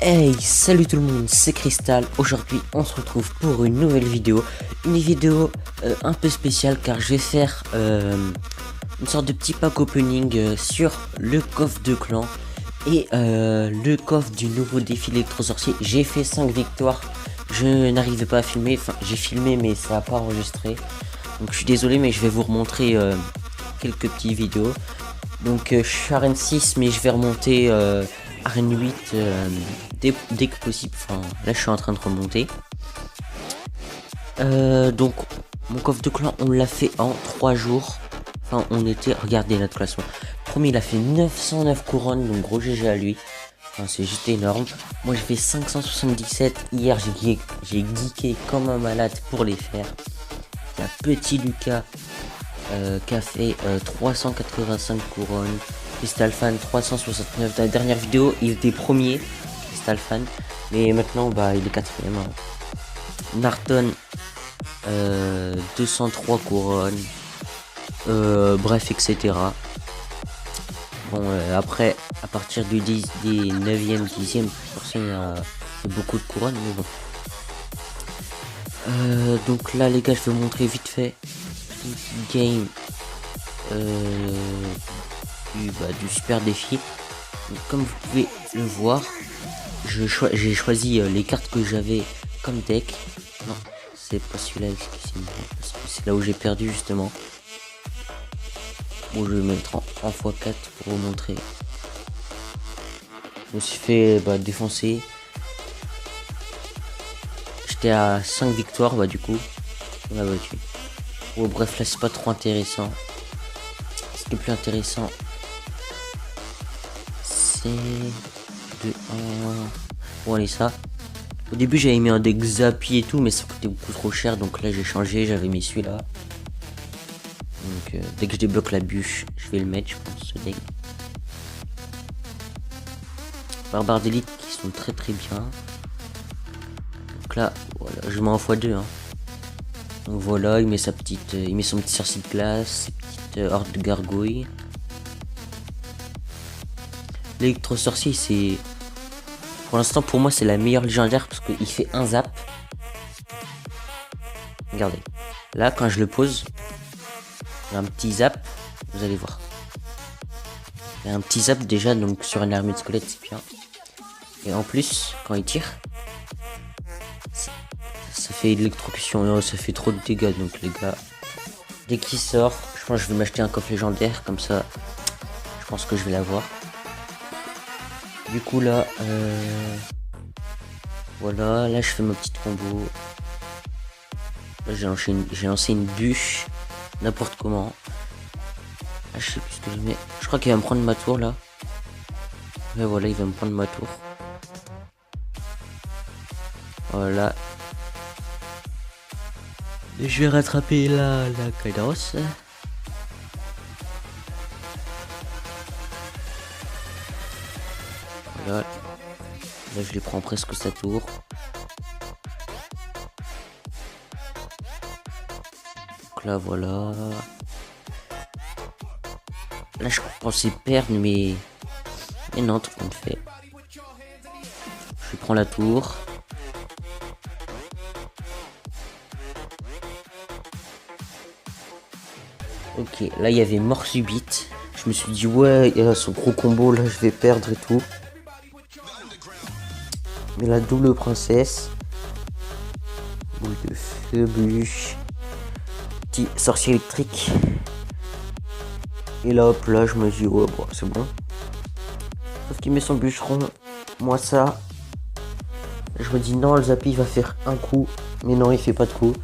Hey, salut tout le monde, c'est Crystal. Aujourd'hui, on se retrouve pour une nouvelle vidéo. Une vidéo un peu spéciale car je vais faire une sorte de petit pack opening sur le coffre de clan et le coffre du nouveau défi électro-sorcier. J'ai fait 5 victoires. Je n'arrivais pas à filmer, enfin j'ai filmé mais ça n'a pas enregistré. Donc je suis désolé mais je vais vous remontrer quelques petites vidéos. Donc je suis Arène 6 mais je vais remonter Arène 8 dès que possible. Enfin là je suis en train de remonter. Donc mon coffre de clan on l'a fait en 3 jours. Enfin on était, regardez notre classement. Premier il a fait 909 couronnes, donc gros GG à lui. Enfin, c'est juste énorme. Moi je fais 577. Hier j'ai geeké comme un malade pour les faire. Il y a petit Lucas qui a fait 385 couronnes. Crystal Fan 369. Dans la dernière vidéo il était premier, Crystal Fan, mais maintenant bah il est quatrième. Narton 203 couronnes. Bref, etc. Bon, après, à partir du 10, des 9e, 10e, forcément, c'est beaucoup de couronnes, mais bon. Donc là, les gars, je vais vous montrer vite fait game du super défi. Donc, comme vous pouvez le voir, j'ai choisi les cartes que j'avais comme deck. Non, c'est pas celui-là, excusez-moi, parce que c'est là où j'ai perdu justement. Bon, je vais mettre en x4 pour vous montrer. Je me suis fait défoncer. J'étais à 5 victoires, du coup, on a battu. Bon, bref, là c'est pas trop intéressant. Ce qui est plus intéressant, c'est de 1. Bon, allez, ça. Au début, j'avais mis un deck Zappy et tout, mais ça coûtait beaucoup trop cher, donc là j'ai changé, j'avais mis celui-là. Donc dès que je débloque la bûche, je vais le mettre, je pense, ce deck. Barbares d'élite qui sont très très bien. Donc là, voilà, je mets en x2. Donc voilà, il met son petit sorcier de glace, ses petites hordes de gargouilles. L'électro-sorcier, c'est... Pour l'instant, pour moi, c'est la meilleure légendaire parce qu'il fait un zap. Regardez. Là, quand je le pose, il y a un petit zap, vous allez voir. Il y a un petit zap déjà, donc sur une armée de squelettes, c'est bien. Et en plus, quand il tire, ça fait électrocution. Oh, ça fait trop de dégâts, donc les gars. Dès qu'il sort, je pense que je vais m'acheter un coffre légendaire, comme ça, je pense que je vais l'avoir. Du coup là, voilà, là je fais ma petite combo. Là j'ai lancé une bûche, n'importe comment. Là, je sais plus ce que je mets. Je crois qu'il va me prendre ma tour là. Mais voilà, il va me prendre ma tour. Voilà. Et je vais rattraper la cadence. Voilà. Là je les prends presque sa tour. Donc là voilà. Là je pensais perdre mais non, tout compte fait. Je prends la tour. Ok, là il y avait mort subite. Je me suis dit ouais, il y a son gros combo là, je vais perdre et tout. Mais la double princesse. Boule de feu, bûche. Petit sorcier électrique. Et là hop là je me dis ouais bon c'est bon. Sauf qu'il met son bûcheron. Moi ça. Je me dis non, le Zappy va faire un coup. Mais non, il fait pas de coup.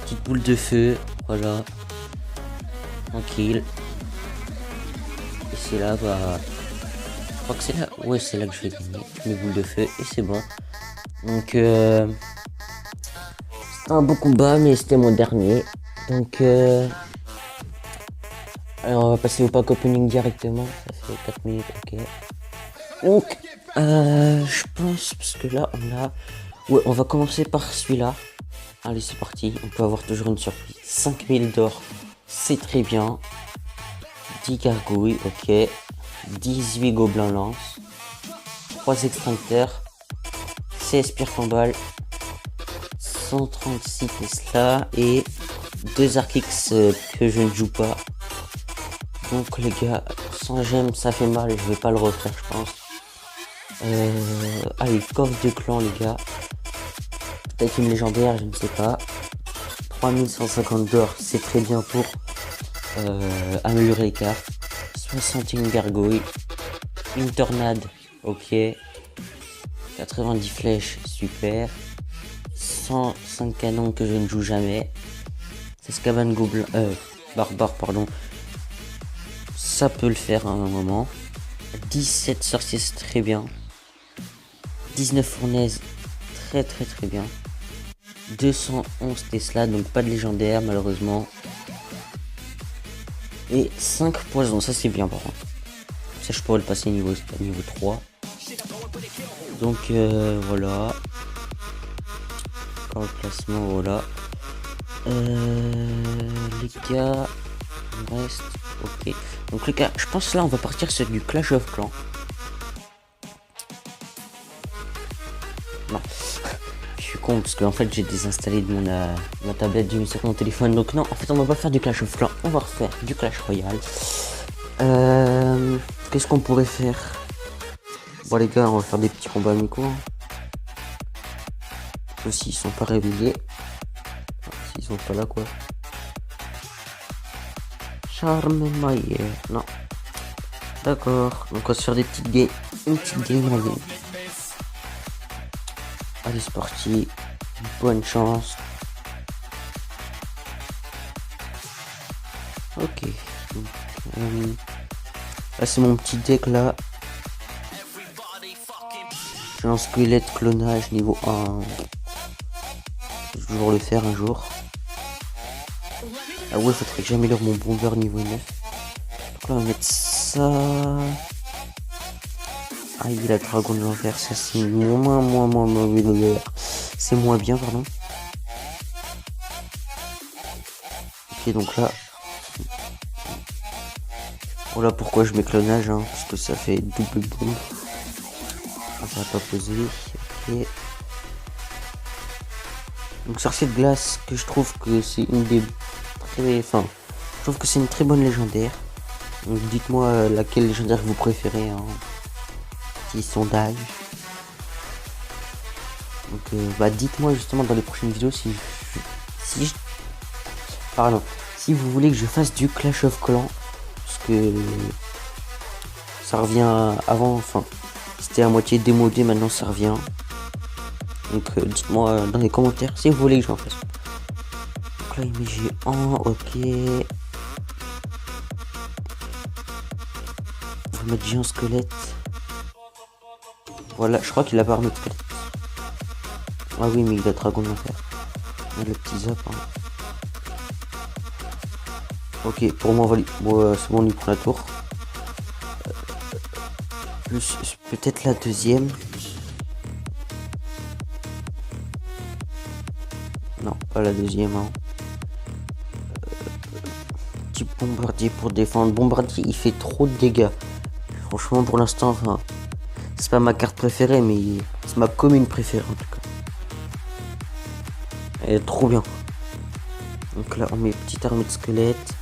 Petite boule de feu. Voilà. Tranquille. Et c'est là, je crois que c'est là. Ouais, c'est là que je vais gagner. Mes boules de feu. Et c'est bon. Donc, c'était un beau combat, mais c'était mon dernier. Donc, alors on va passer au pack opening directement. Ça fait 4 minutes, ok. Donc, je pense, parce que là, ouais, on va commencer par celui-là. Allez, c'est parti. On peut avoir toujours une surprise. 5000 d'or, c'est très bien. 10 gargouilles, ok. 18 gobelins lance. 3 extincteurs, 16 pierres tombales, 136 Tesla et 2 Arcix que je ne joue pas. Donc les gars, sans gemme ça fait mal et je vais pas le refaire je pense. Allez, coffre de clan les gars. Peut-être une légendaire, je ne sais pas. 3150 d'or, c'est très bien pour améliorer les cartes. 61 gargouilles. Une tornade, ok. 90 flèches, super. 105 canons que je ne joue jamais. 16 cabanes gobelins, barbare, pardon. Ça peut le faire à un moment. 17 sorciers, c'est très bien. 19 fournaises, très bien. 211 Tesla, donc pas de légendaire malheureusement. Et 5 poisons, ça c'est bien par contre. Ça je pourrais le passer niveau 3. Donc voilà. Encore le classement, voilà. Les gars, il reste, ok. Donc les gars, je pense là on va partir sur du Clash of Clans. Non. Je suis con parce qu'en fait j'ai désinstallé de ma tablette, j'ai mis sur mon téléphone. Donc non, en fait on va pas faire du Clash of Clans, on va refaire du Clash Royale. Qu'est-ce qu'on pourrait faire? Bon les gars, on va faire des petits combats amicaux. Aussi ils sont pas réveillés. S'ils sont pas là quoi. Charme maille. Non. D'accord. Donc on va se faire des petites games. Une petite game en ligne. Allez c'est parti. Bonne chance. Ok. Donc, là c'est mon petit deck là. J'ai un squelette clonage niveau 1. Je vais toujours le faire un jour. Ah ouais, faudrait que j'améliore mon bomber niveau 9. Donc là on va mettre ça. Ah il a le dragon de l'enfer, ça c'est c'est moins bien pardon. Ok donc là. Voilà pourquoi je mets clonage hein, parce que ça fait double bombe. Ça va pas poser. Ok. Donc sorcier de glace que je trouve que c'est une des très... Enfin, je trouve que c'est une très bonne légendaire. Donc dites-moi laquelle légendaire vous préférez. Hein. Petit sondage. Donc bah dites-moi justement dans les prochaines vidéos si vous voulez que je fasse du Clash of Clans. Parce que ça revient avant, enfin c'était à moitié démodé, maintenant ça revient. Donc dites-moi dans les commentaires si vous voulez que j'en fasse. Donc là il met géant, ok. On va mettre géant squelette. Voilà, je crois qu'il a pas remis de squelette. Ah oui mais il a dragon de l'enfer. Le petit zap hein. Ok, pour moi bon, c'est bon, on y prend la tour. Plus peut-être la deuxième. Non, pas la deuxième. Hein. Petit bombardier pour défendre. Bombardier, il fait trop de dégâts. Franchement, pour l'instant, enfin, c'est pas ma carte préférée, mais c'est ma commune préférée en tout cas. Elle est trop bien. Donc là, on met petite armée de squelettes.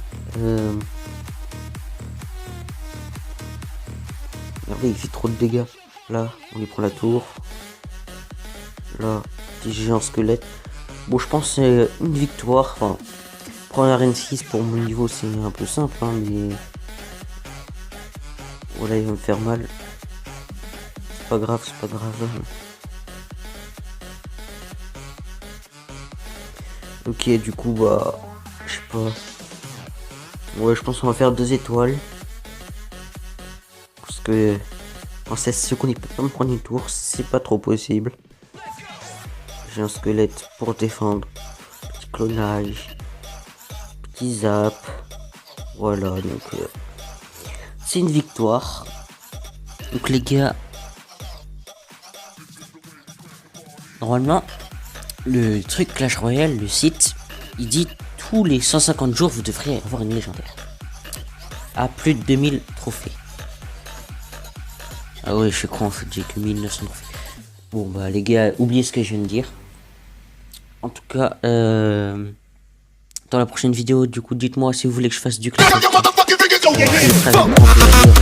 Regardez, il fait trop de dégâts. Là, on lui prend la tour. Là, petit géant squelette. Bon, je pense que c'est une victoire. Enfin, prendre la reine 6 pour mon niveau, c'est un peu simple, hein, mais voilà, il va me faire mal. C'est pas grave, c'est pas grave. Ok, du coup, bah, je sais pas. Ouais, je pense qu'on va faire 2 étoiles. Parce que en 16 secondes, il peut pas me prendre une tour, c'est pas trop possible. J'ai un squelette pour défendre. Petit clonage. Petit zap. Voilà, donc c'est une victoire. Donc les gars, normalement, le truc Clash Royale, le site, il dit tous les 150 jours, vous devrez avoir une légendaire. À plus de 2000 trophées. Ah ouais, je suis con en fait, j'ai que 1900 trophées. Bon bah les gars, oubliez ce que je viens de dire. En tout cas, dans la prochaine vidéo, du coup, dites-moi si vous voulez que je fasse du clash. Je le ferai avec grand plaisir.